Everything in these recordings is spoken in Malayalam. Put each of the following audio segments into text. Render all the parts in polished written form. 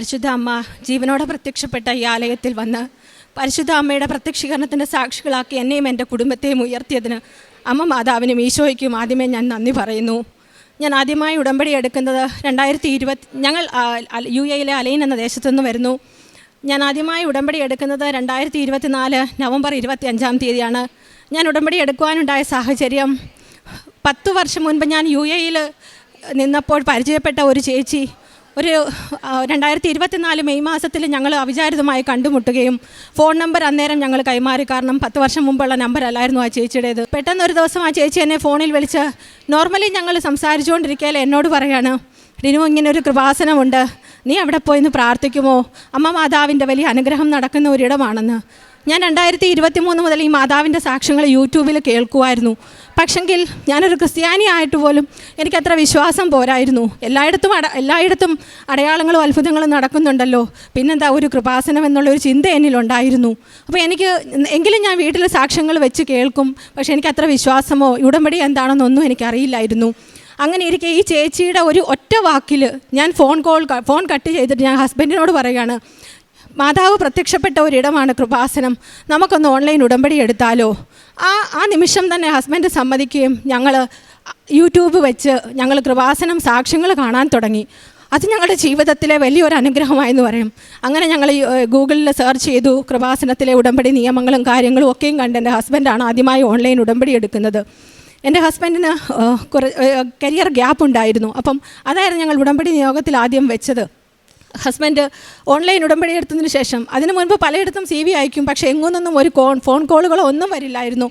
പരിശുദ്ധ അമ്മ ജീവനോടെ പ്രത്യക്ഷപ്പെട്ട ഈ ആലയത്തിൽ വന്ന് പരിശുദ്ധ അമ്മയുടെ പ്രത്യക്ഷീകരണത്തിൻ്റെ സാക്ഷികളാക്കി എന്നെയും എൻ്റെ കുടുംബത്തെയും ഉയർത്തിയതിന് അമ്മ മാതാവിനും ഈശോയ്ക്കും ആദ്യമേ ഞാൻ നന്ദി പറയുന്നു. ഞാൻ ആദ്യമായി ഉടമ്പടി എടുക്കുന്നത് 2020 ഞങ്ങൾ UAE അലൈൻ എന്ന ദേശത്തു നിന്ന് വരുന്നു. ഞാൻ ആദ്യമായി ഉടമ്പടി എടുക്കുന്നത് 2024 നവംബർ 25-ാം തീയതിയാണ്. ഞാൻ ഉടമ്പടി എടുക്കുവാനുണ്ടായ സാഹചര്യം 10 വർഷം മുൻപ് ഞാൻ UAE നിന്നപ്പോൾ പരിചയപ്പെട്ട ഒരു ചേച്ചി ഒരു 2024 മെയ് മാസത്തിൽ ഞങ്ങൾ അവിചാരിതമായി കണ്ടുമുട്ടുകയും ഫോൺ നമ്പർ അന്നേരം ഞങ്ങൾ കൈമാറി. കാരണം 10 വർഷം മുമ്പുള്ള നമ്പർ അല്ലായിരുന്നു ആ ചേച്ചിയുടേത്. പെട്ടെന്ന് ഒരു ദിവസം ആ ചേച്ചി എന്നെ ഫോണിൽ വിളിച്ച് നോർമലി ഞങ്ങൾ സംസാരിച്ചുകൊണ്ടിരിക്കുകയല്ലേ എന്നോട് പറയാണ്, ഡിനു ഇങ്ങനെ ഒരു കൃപാസനമുണ്ട്, നീ അവിടെ പോയിന്ന് പ്രാർത്ഥിക്കുമോ? അമ്മ മാതാവിൻ്റെ വലിയ അനുഗ്രഹം നടക്കുന്ന ഒരിടമാണെന്ന്. ഞാൻ 2023 മുതൽ ഈ മാതാവിൻ്റെ സാക്ഷ്യങ്ങൾ യൂട്യൂബിൽ കേൾക്കുമായിരുന്നു. പക്ഷെങ്കിൽ ഞാനൊരു ക്രിസ്ത്യാനി ആയിട്ട് പോലും എനിക്കത്ര വിശ്വാസം പോരായിരുന്നു. എല്ലായിടത്തും അടയാളങ്ങളും അത്ഭുതങ്ങളും നടക്കുന്നുണ്ടല്ലോ, പിന്നെന്താ ഒരു കൃപാസനം എന്നുള്ളൊരു ചിന്ത എന്നിലുണ്ടായിരുന്നു. അപ്പോൾ എങ്കിലും ഞാൻ വീട്ടിൽ സാക്ഷ്യങ്ങൾ വെച്ച് കേൾക്കും. പക്ഷേ എനിക്കത്ര വിശ്വാസമോ ഉടമ്പടി എന്താണെന്നൊന്നും എനിക്കറിയില്ലായിരുന്നു. അങ്ങനെ ഇരിക്കെ ഈ ചേച്ചിയുടെ ഒരു ഒറ്റ വാക്കിൽ ഞാൻ ഫോൺ കട്ട് ചെയ്തിട്ട് ഞാൻ ഹസ്ബൻഡിനോട് പറയുകയാണ്, മാതാവ് പ്രത്യക്ഷപ്പെട്ട ഒരിടമാണ് കൃപാസനം, നമുക്കൊന്ന് ഓൺലൈൻ ഉടമ്പടി എടുത്താലോ? ആ നിമിഷം തന്നെ ഹസ്ബൻഡ് സമ്മതിക്കുകയും ഞങ്ങൾ യൂട്യൂബ് വെച്ച് ഞങ്ങൾ കൃപാസനം സാക്ഷ്യങ്ങൾ കാണാൻ തുടങ്ങി. അത് ഞങ്ങളുടെ ജീവിതത്തിലെ വലിയൊരു അനുഗ്രഹമായെന്ന് പറയും. അങ്ങനെ ഞങ്ങൾ ഗൂഗിളിൽ സെർച്ച് ചെയ്തു, കൃപാസനത്തിലെ ഉടമ്പടി നിയമങ്ങളും കാര്യങ്ങളും ഒക്കെയും കണ്ട് എൻ്റെ ഹസ്ബൻഡാണ് ആദ്യമായി ഓൺലൈൻ ഉടമ്പടി എടുക്കുന്നത്. എൻ്റെ ഹസ്ബൻഡിന് കരിയർ ഗ്യാപ്പ് ഉണ്ടായിരുന്നു. അപ്പം അതായിരുന്നു ഞങ്ങൾ ഉടമ്പടി നിയോഗത്തിൽ ആദ്യം വെച്ചത്. ഹസ്ബൻഡ് ഓൺലൈൻ ഉടമ്പടി എടുത്തതിന് ശേഷം അതിനു മുൻപ് പലയിടത്തും CV അയക്കും, പക്ഷേ എങ്ങൊന്നും ഒരു ഫോൺ കോളുകളോ ഒന്നും വരില്ലായിരുന്നു.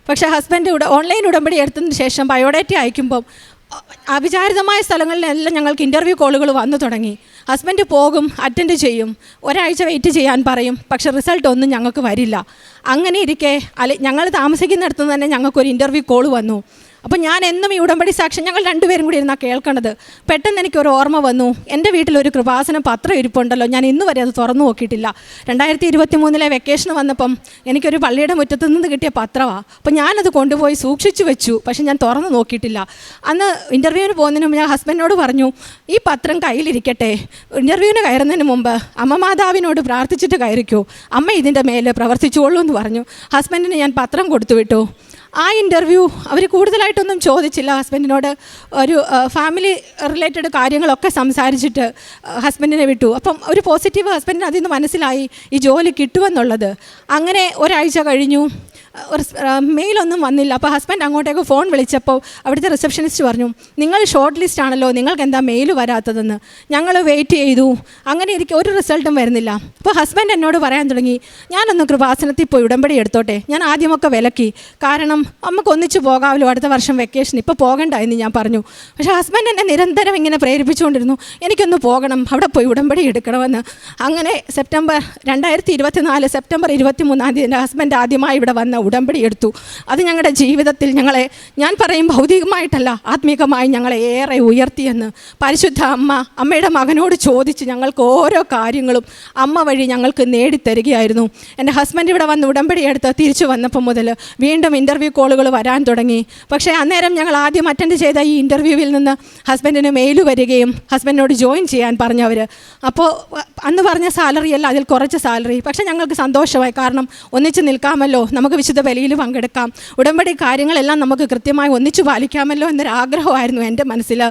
പക്ഷേ ഹസ്ബൻഡ് ഓൺലൈൻ ഉടമ്പടി എടുത്തതിന് ശേഷം ബയോഡേറ്റ അയക്കുമ്പം അവിചാരിതമായ സ്ഥലങ്ങളിലെല്ലാം ഞങ്ങൾക്ക് ഇൻ്റർവ്യൂ കോളുകൾ വന്നു തുടങ്ങി. ഹസ്ബൻഡ് പോകും, അറ്റൻഡ് ചെയ്യും, ഒരാഴ്ച വെയിറ്റ് ചെയ്യാൻ പറയും, പക്ഷേ റിസൾട്ട് ഒന്നും ഞങ്ങൾക്ക് വരില്ല. അങ്ങനെ ഇരിക്കെ ഞങ്ങൾ താമസിക്കുന്നിടത്ത് തന്നെ ഞങ്ങൾക്കൊരു ഇൻ്റർവ്യൂ കോൾ വന്നു. അപ്പോൾ ഞാൻ എന്നും ഈ ഉടമ്പടി സാക്ഷ്യം ഞങ്ങൾ രണ്ടുപേരും കൂടി ഇരുന്നാൽ കേൾക്കണത്. പെട്ടെന്ന് എനിക്കൊരു ഓർമ്മ വന്നു, എൻ്റെ വീട്ടിലൊരു കൃപാസനം പത്രം ഇരിപ്പുണ്ടല്ലോ, ഞാൻ ഇന്ന് വരെ അത് തുറന്നു നോക്കിയിട്ടില്ല. 2023 വെക്കേഷൻ വന്നപ്പം എനിക്കൊരു പള്ളിയുടെ മുറ്റത്ത് നിന്ന് കിട്ടിയ പത്രമാണ്. അപ്പോൾ ഞാനത് കൊണ്ടുപോയി സൂക്ഷിച്ചു വെച്ചു, പക്ഷേ ഞാൻ തുറന്നു നോക്കിയിട്ടില്ല. അന്ന് ഇൻ്റർവ്യൂവിന് പോകുന്നതിന് മുമ്പ് ഞാൻ ഹസ്ബൻഡിനോട് പറഞ്ഞു, ഈ പത്രം കയ്യിലിരിക്കട്ടെ, ഇൻ്റർവ്യൂവിന് കയറുന്നതിന് മുമ്പ് അമ്മ മാതാവിനോട് പ്രാർത്ഥിച്ചിട്ട് കയറിക്കോ, അമ്മ ഇതിൻ്റെ മേലെ പ്രവർത്തിച്ചോളൂ എന്ന് പറഞ്ഞു. ഹസ്ബൻഡിന് ഞാൻ പത്രം കൊടുത്തു വിട്ടു. ആ ഇൻ്റർവ്യൂ അവർ കൂടുതലായിട്ടൊന്നും ചോദിച്ചില്ല. ഹസ്ബൻഡിനോട് ഒരു ഫാമിലി റിലേറ്റഡ് കാര്യങ്ങളൊക്കെ സംസാരിച്ചിട്ട് ഹസ്ബൻഡിനെ വിട്ടു. അപ്പം ഒരു പോസിറ്റീവ് ഹസ്ബൻഡിന് അതിൽ നിന്ന് മനസ്സിലായി ഈ ജോലി കിട്ടുമെന്നുള്ളത്. അങ്ങനെ ഒരാഴ്ച കഴിഞ്ഞു, മെയിലൊന്നും വന്നില്ല. അപ്പോൾ ഹസ്ബൻഡ് അങ്ങോട്ടേക്ക് ഫോൺ വിളിച്ചപ്പോൾ അവിടുത്തെ റിസപ്ഷനിസ്റ്റ് പറഞ്ഞു, നിങ്ങൾ ഷോർട്ട് ലിസ്റ്റ് ആണല്ലോ, നിങ്ങൾക്ക് എന്താ മെയിൽ വരാത്തതെന്ന്. ഞങ്ങൾ വെയിറ്റ് ചെയ്തു, അങ്ങനെ ഇരിക്കും ഒരു റിസൾട്ടും വരുന്നില്ല. അപ്പോൾ ഹസ്ബൻഡ് എന്നോട് പറയാൻ തുടങ്ങി, ഞാനൊന്ന് കൃപാസനത്തിൽ പോയി ഉടമ്പടി എടുത്തോട്ടെ. ഞാൻ ആദ്യമൊക്കെ വിലക്കി, കാരണം നമുക്ക് ഒന്നിച്ച് പോകാമല്ലോ അടുത്ത വർഷം വെക്കേഷൻ, ഇപ്പോൾ പോകണ്ട എന്ന് ഞാൻ പറഞ്ഞു. പക്ഷേ ഹസ്ബൻഡ് എന്നെ നിരന്തരം ഇങ്ങനെ പ്രേരിപ്പിച്ചുകൊണ്ടിരുന്നു, എനിക്കൊന്ന് പോകണം, അവിടെ പോയി ഉടമ്പടി എടുക്കണമെന്ന്. അങ്ങനെ 2024 സെപ്റ്റംബർ 23-ാം തീയതി എൻ്റെ ഹസ്ബൻഡ് ആദ്യമായി ഇവിടെ വന്ന ഉടമ്പടി എടുത്തു. അത് ഞങ്ങളുടെ ജീവിതത്തിൽ ഞാൻ പറയും ഭൗതികമായിട്ടല്ല, ആത്മീകമായി ഞങ്ങളെ ഏറെ ഉയർത്തിയെന്ന്. പരിശുദ്ധ അമ്മയുടെ മകനോട് ചോദിച്ച് ഞങ്ങൾക്ക് ഓരോ കാര്യങ്ങളും അമ്മ വഴി ഞങ്ങൾക്ക് നേടിത്തരികയായിരുന്നു. എൻ്റെ ഹസ്ബൻഡ് ഇവിടെ വന്ന് ഉടമ്പടി എടുത്ത് തിരിച്ചു വന്നപ്പോൾ മുതൽ വീണ്ടും ഇൻ്റർവ്യൂ കോളുകൾ വരാൻ തുടങ്ങി. പക്ഷേ അന്നേരം ഞങ്ങൾ ആദ്യം അറ്റൻഡ് ചെയ്ത ഈ ഇൻ്റർവ്യൂവിൽ നിന്ന് ഹസ്ബൻഡിന് മെയിൽ വരികയും ഹസ്ബൻഡിനോട് ജോയിൻ ചെയ്യാൻ പറഞ്ഞവർ. അപ്പോൾ അന്ന് പറഞ്ഞ സാലറി അല്ല, അതിൽ കുറച്ച് സാലറി. പക്ഷേ ഞങ്ങൾക്ക് സന്തോഷമായി, കാരണം ഒന്നിച്ച് നിൽക്കാമല്ലോ, നമുക്ക് വിശുദ്ധ ബലിയിൽ പങ്കെടുക്കാം, ഉടമ്പടി കാര്യങ്ങളെല്ലാം നമുക്ക് കൃത്യമായി ഒന്നിച്ചു പാലിക്കാമല്ലോ എന്നൊരാഗ്രഹമായിരുന്നു എൻ്റെ മനസ്സിൽ.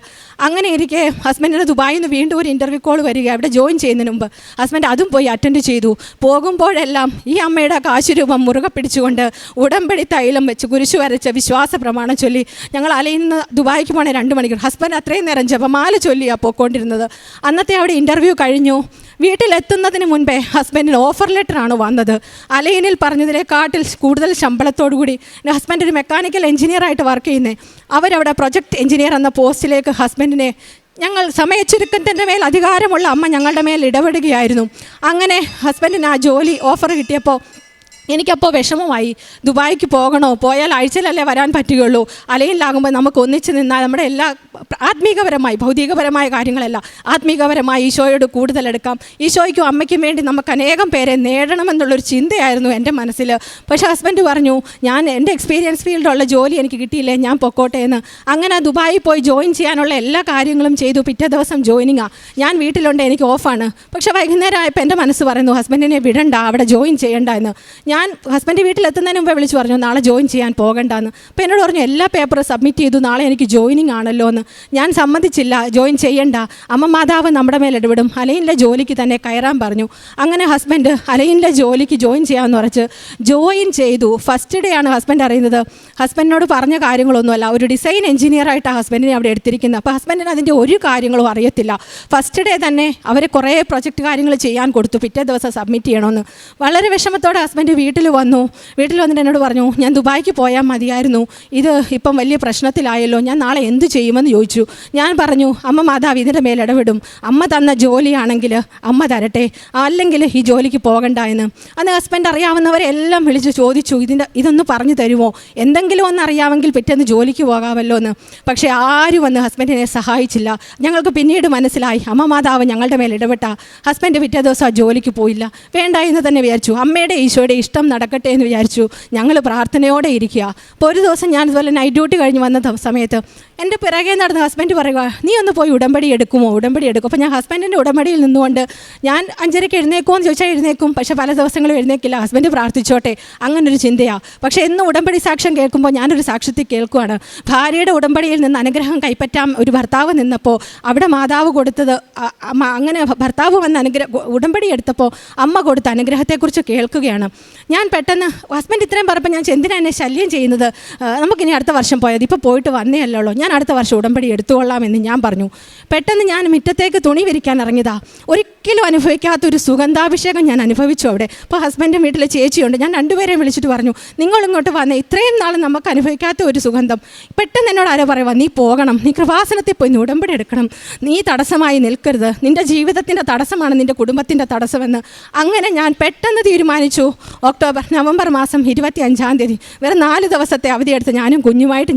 അങ്ങനെ ഇരിക്കെ ഹസ്ബൻഡിന് ദുബായിൽ നിന്ന് വീണ്ടും ഒരു ഇൻ്റർവ്യൂ കോൾ വരിക. അവിടെ ജോയിൻ ചെയ്യുന്നതിന് മുമ്പ് ഹസ്ബൻഡ് അതും പോയി അറ്റൻഡ് ചെയ്തു. പോകുമ്പോഴെല്ലാം ഈ അമ്മയുടെ കാശുരൂപം മുറുകെ പിടിച്ചുകൊണ്ട് ഉടമ്പടി തൈലം വെച്ച് കുരിശു വരച്ച് വിശ്വാസ പ്രമാണം ചൊല്ലി ഞങ്ങൾ അലയിൽ നിന്ന് ദുബായിക്ക് പോകണേ 2 മണിക്കൂർ. ഹസ്ബൻഡ് അത്രയും നേരം ജപമാല ചൊല്ലിയാണ് പോയിക്കൊണ്ടിരുന്നത്. അന്നത്തെ അവിടെ ഇൻ്റർവ്യൂ കഴിഞ്ഞു. വീട്ടിലെത്തുന്നതിന് മുൻപേ ഹസ്ബൻഡിന് ഓഫർ ലെറ്ററാണ് വന്നത്. അലൈനിൽ പറഞ്ഞതിനെക്കാട്ടിൽ കൂടുതൽ ശമ്പളത്തോടുകൂടി. എൻ്റെ ഹസ്ബൻഡ് ഒരു മെക്കാനിക്കൽ എഞ്ചിനീയറായിട്ട് വർക്ക് ചെയ്യുന്നത്. അവരവിടെ പ്രൊജക്ട് എഞ്ചിനീയർ എന്ന പോസ്റ്റിലേക്ക് ഹസ്ബൻഡിനെ ഞങ്ങൾ സമയച്ചുരുക്കത്തിൻ്റെ മേൽ അധികാരമുള്ള അമ്മ ഞങ്ങളുടെ മേൽ ഇടപെടുകയായിരുന്നു. അങ്ങനെ ഹസ്ബൻഡിന് ആ ജോലി ഓഫർ കിട്ടിയപ്പോൾ എനിക്കപ്പോൾ വിഷമമായി. ദുബായിക്ക് പോകണോ? പോയാൽ ആഴ്ചയിലല്ലേ വരാൻ പറ്റുകയുള്ളൂ. അലയിലാകുമ്പോൾ നമുക്ക് ഒന്നിച്ച് നിന്നാൽ നമ്മുടെ എല്ലാ ആത്മീകപരമായി, ഭൗതികപരമായ കാര്യങ്ങളല്ല, ആത്മീകപരമായി ഈശോയോട് കൂടുതലെടുക്കാം. ഈശോയ്ക്കും അമ്മയ്ക്കും വേണ്ടി നമുക്ക് അനേകം പേരെ നേടണമെന്നുള്ളൊരു ചിന്തയായിരുന്നു എൻ്റെ മനസ്സിൽ. പക്ഷേ ഹസ്ബൻഡ് പറഞ്ഞു, എൻ്റെ എക്സ്പീരിയൻസ് ഫീൽഡുള്ള ജോലി എനിക്ക് കിട്ടിയില്ലേ, ഞാൻ പൊക്കോട്ടെ എന്ന്. അങ്ങനെ ദുബായിൽ പോയി ജോയിൻ ചെയ്യാനുള്ള എല്ലാ കാര്യങ്ങളും ചെയ്തു. പിറ്റേ ദിവസം ജോയിനിങ്ങാണ്. ഞാൻ വീട്ടിലുണ്ട്, എനിക്ക് ഓഫാണ്. പക്ഷേ വൈകുന്നേരം ആയപ്പോൾ എൻ്റെ മനസ്സ് പറയുന്നു, ഹസ്ബൻഡിനെ വിടണ്ട, അവിടെ ജോയിൻ ചെയ്യണ്ട എന്ന്. ഞാൻ ഹസ്ബൻഡ് വീട്ടിലെത്തുന്നതിന് മുമ്പേ വിളിച്ച് പറഞ്ഞു, നാളെ ജോയിൻ ചെയ്യാൻ പോകണ്ടെന്ന്. അപ്പോൾ എന്നോട് പറഞ്ഞു, എല്ലാ പേപ്പറും സബ്മിറ്റ് ചെയ്തു, നാളെ എനിക്ക് ജോയിനിങ് ആണല്ലോ എന്ന്. ഞാൻ സമ്മതിച്ചില്ല, ജോയിൻ ചെയ്യണ്ട, അമ്മ മാതാവ് നമ്മുടെ മേൽ ഇടപെടും, അലയിലെ ജോലിക്ക് തന്നെ കയറാൻ പറഞ്ഞു. അങ്ങനെ ഹസ്ബൻഡ് അലയിലെ ജോലിക്ക് ജോയിൻ ചെയ്യാമെന്ന് പറഞ്ഞ് ജോയിൻ ചെയ്തു. ഫസ്റ്റ് ഡേ ആണ് ഹസ്ബൻഡ് അറിയുന്നത്. ഹസ്ബൻഡിനോട് പറഞ്ഞ കാര്യങ്ങളൊന്നുമല്ല, ഒരു ഡിസൈൻ എഞ്ചിനീയറായിട്ടാണ് ഹസ്ബൻഡിനെ അവിടെ എടുത്തിരിക്കുന്നത്. അപ്പോൾ ഹസ്ബൻഡിന് അതിൻ്റെ ഒരു കാര്യങ്ങളും അറിയത്തില്ല. ഫസ്റ്റ് ഡേ തന്നെ അവർ കുറേ പ്രൊജക്റ്റ് കാര്യങ്ങൾ ചെയ്യാൻ കൊടുത്തു, പിറ്റേ ദിവസം സബ്മിറ്റ് ചെയ്യണമെന്ന്. വളരെ വിഷമത്തോടെ ഹസ്ബൻഡ് വീട്ടിൽ വന്നിട്ട് എന്നോട് പറഞ്ഞു, ഞാൻ ദുബായിക്ക് പോയാൽ മതിയായിരുന്നു, ഇത് ഇപ്പം വലിയ പ്രശ്നത്തിലായല്ലോ, ഞാൻ നാളെ എന്ത് ചെയ്യുമെന്ന് ചോദിച്ചു. ഞാൻ പറഞ്ഞു, അമ്മ മാതാവ് ഇതിൻ്റെ മേൽ ഇടപെടും, അമ്മ തന്ന ജോലിയാണെങ്കിൽ അമ്മ തരട്ടെ, അല്ലെങ്കിൽ ഈ ജോലിക്ക് പോകണ്ട എന്ന്. അന്ന് ഹസ്ബൻഡ് അറിയാവുന്നവരെല്ലാം വിളിച്ച് ചോദിച്ചു, ഇതൊന്ന് പറഞ്ഞു തരുമോ, എന്തെങ്കിലും ഒന്ന് അറിയാമെങ്കിൽ പിറ്റേന്ന് ജോലിക്ക് പോകാമല്ലോ എന്ന്. പക്ഷേ ആരും വന്ന് ഹസ്ബൻഡിനെ സഹായിച്ചില്ല. ഞങ്ങൾക്ക് പിന്നീട് മനസ്സിലായി, അമ്മ മാതാവ് ഞങ്ങളുടെ മേൽ ഇടപെട്ട. ഹസ്ബൻഡ് പിറ്റേ ദിവസം ആ ജോലിക്ക് പോയില്ല. വേണ്ട എന്ന് തന്നെ വിചാരിച്ചു, അമ്മയുടെ ഈശോയുടെ ഇഷ്ടം നടക്കട്ടെ എന്ന് വിചാരിച്ചു. ഞങ്ങൾ പ്രാർത്ഥനയോടെ ഇരിക്കുക. അപ്പോൾ ഒരു ദിവസം ഞാൻ ഇതുപോലെ നൈറ്റ് ഡ്യൂട്ടി കഴിഞ്ഞ് വന്ന സമയത്ത് എൻ്റെ പിറകെ നടന്ന ഹസ്ബൻഡ് പറയുക, നീ ഒന്ന് പോയി ഉടമ്പടി എടുക്കും. അപ്പോൾ ഞാൻ ഹസ്ബൻഡിൻ്റെ ഉടമ്പടിയിൽ നിന്നുകൊണ്ട് ഞാൻ 5:30 എഴുന്നേക്കുമോ എന്ന് ചോദിച്ചാൽ എഴുന്നേക്കും, പക്ഷേ പല ദിവസങ്ങളും എഴുന്നേക്കില്ല. ഹസ്ബൻഡ് പ്രാർത്ഥിച്ചോട്ടെ, അങ്ങനൊരു ചിന്തയാണ്. പക്ഷേ എന്നും ഉടമ്പടി സാക്ഷ്യം കേൾക്കുമ്പോൾ ഞാനൊരു സാക്ഷ്യത്തിൽ കേൾക്കുകയാണ്, ഭാര്യയുടെ ഉടമ്പടിയിൽ നിന്ന് അനുഗ്രഹം കൈപ്പറ്റാൻ ഒരു ഭർത്താവ് നിന്നപ്പോൾ അവിടെ മാതാവ് കൊടുത്തത് അങ്ങനെ ഭർത്താവ് വന്ന് ഉടമ്പടി എടുത്തപ്പോൾ അമ്മ കൊടുത്ത അനുഗ്രഹത്തെക്കുറിച്ച് കേൾക്കുകയാണ്. ഞാൻ പെട്ടെന്ന് ഹസ്ബൻഡ് ഇത്രയും പറഞ്ഞപ്പോൾ ഞാൻ എന്തിനാ എന്നെ ശല്യം ചെയ്യുന്നത്, നമുക്കിനി അടുത്ത വർഷം പോയത്, ഇപ്പോൾ പോയിട്ട് വന്നേ അല്ലല്ലോ, ഞാൻ അടുത്ത വർഷം ഉടമ്പടി എടുത്തുകൊള്ളാമെന്ന് ഞാൻ പറഞ്ഞു. പെട്ടെന്ന് ഞാൻ മുറ്റത്തേക്ക് തുണി വിരിക്കാൻ ഇറങ്ങിയതാ. ഒരിക്കലും അനുഭവിക്കാത്തൊരു സുഗന്ധാഭിഷേകം ഞാൻ അനുഭവിച്ചു അവിടെ. അപ്പോൾ ഹസ്ബൻഡിൻ്റെ വീട്ടിൽ ചേച്ചിയുണ്ട്. ഞാൻ രണ്ടുപേരെയും വിളിച്ചിട്ട് പറഞ്ഞു, നിങ്ങളിങ്ങോട്ട് വന്നേ, ഇത്രയും നാൾ നമുക്ക് അനുഭവിക്കാത്ത ഒരു സുഗന്ധം. പെട്ടെന്ന് എന്നോട് ആരോ പറയുക, നീ പോകണം, നീ കൃപാസനത്തിൽ പോയി നീ ഉടമ്പടി എടുക്കണം, നീ തടസ്സമായി നിൽക്കരുത്, നിൻ്റെ ജീവിതത്തിൻ്റെ തടസ്സമാണ് നിൻ്റെ കുടുംബത്തിൻ്റെ തടസ്സമെന്ന്. അങ്ങനെ ഞാൻ പെട്ടെന്ന് തീരുമാനിച്ചു. നവംബർ മാസം 25-ാം തീയതി വേറെ 4 ദിവസത്തെ അവധിയെടുത്ത് ഞാനും കുഞ്ഞുമായിട്ട്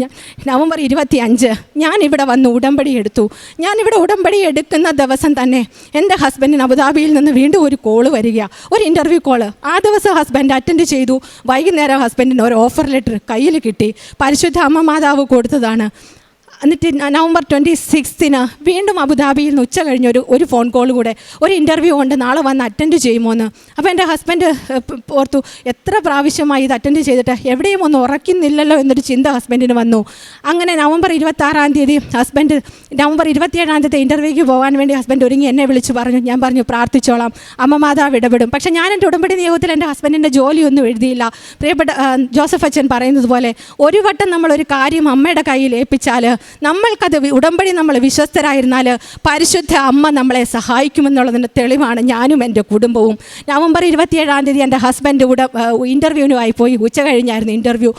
നവംബർ 25 ഞാനിവിടെ വന്ന് ഉടമ്പടി എടുത്തു. ഞാനിവിടെ ഉടമ്പടി എടുക്കുന്ന ദിവസം തന്നെ എൻ്റെ ഹസ്ബൻഡിന് അബുദാബിയിൽ നിന്ന് വീണ്ടും ഒരു കോള് വരിക, ഒരു ഇൻ്റർവ്യൂ കോള്. ആ ദിവസം ഹസ്ബൻഡ് അറ്റൻഡ് ചെയ്തു. വൈകുന്നേരം ഹസ്ബൻഡിന് ഒരു ഓഫർ ലെറ്റർ കയ്യിൽ കിട്ടി, പരിശുദ്ധ അമ്മ മാതാവ് കൊടുത്തതാണ്. എന്നിട്ട് നവംബർ 26 വീണ്ടും അബുദാബിയിൽ നിന്ന് ഉച്ച കഴിഞ്ഞ് ഒരു ഫോൺ കോൾ കൂടെ, ഒരു ഇൻ്റർവ്യൂ ഉണ്ട്, നാളെ വന്ന് അറ്റൻഡ് ചെയ്യുമോ എന്ന്. അപ്പോൾ എൻ്റെ ഹസ്ബൻഡ് ഓർത്തു, എത്ര പ്രാവശ്യമായി ഇത് അറ്റൻഡ് ചെയ്തിട്ട് എവിടെയും ഒന്നും ഉറക്കുന്നില്ലല്ലോ എന്നൊരു ചിന്ത ഹസ്ബൻഡിന് വന്നു. അങ്ങനെ നവംബർ 26-ാം തീയതി ഹസ്ബൻഡ് നവംബർ 27-ാം തീയതി ഇൻ്റർവ്യൂക്ക് പോകാൻ വേണ്ടി ഹസ്ബൻഡ് ഒരുങ്ങി എന്നെ വിളിച്ച് പറഞ്ഞു. ഞാൻ പറഞ്ഞു, പ്രാർത്ഥിച്ചോളാം, അമ്മ മാതാവ് ഇടപെടും. പക്ഷേ ഞാൻ എൻ്റെ ഉടമ്പടി നിയോഗത്തിൽ എൻ്റെ ഹസ്ബൻഡിൻ്റെ ജോലിയൊന്നും എഴുതിയില്ല. പ്രിയപ്പെട്ട ജോസഫ് അച്ഛൻ പറയുന്നത് പോലെ ഒരു വട്ടം നമ്മളൊരു കാര്യം അമ്മയുടെ കയ്യിൽ ഏൽപ്പിച്ചാൽ, നമ്മൾക്കത് ഉടമ്പടി നമ്മൾ വിശ്വസ്തരായിരുന്നാൽ പരിശുദ്ധ അമ്മ നമ്മളെ സഹായിക്കുമെന്നുള്ളതിൻ്റെ തെളിവാണ് ഞാനും എൻ്റെ കുടുംബവും. നവംബർ 27-ാം തീയതി എൻ്റെ ഹസ്ബൻഡ് ഇൻ്റർവ്യൂവിനുമായി പോയി. ഉച്ച കഴിഞ്ഞായിരുന്നു ഇൻ്റർവ്യൂ.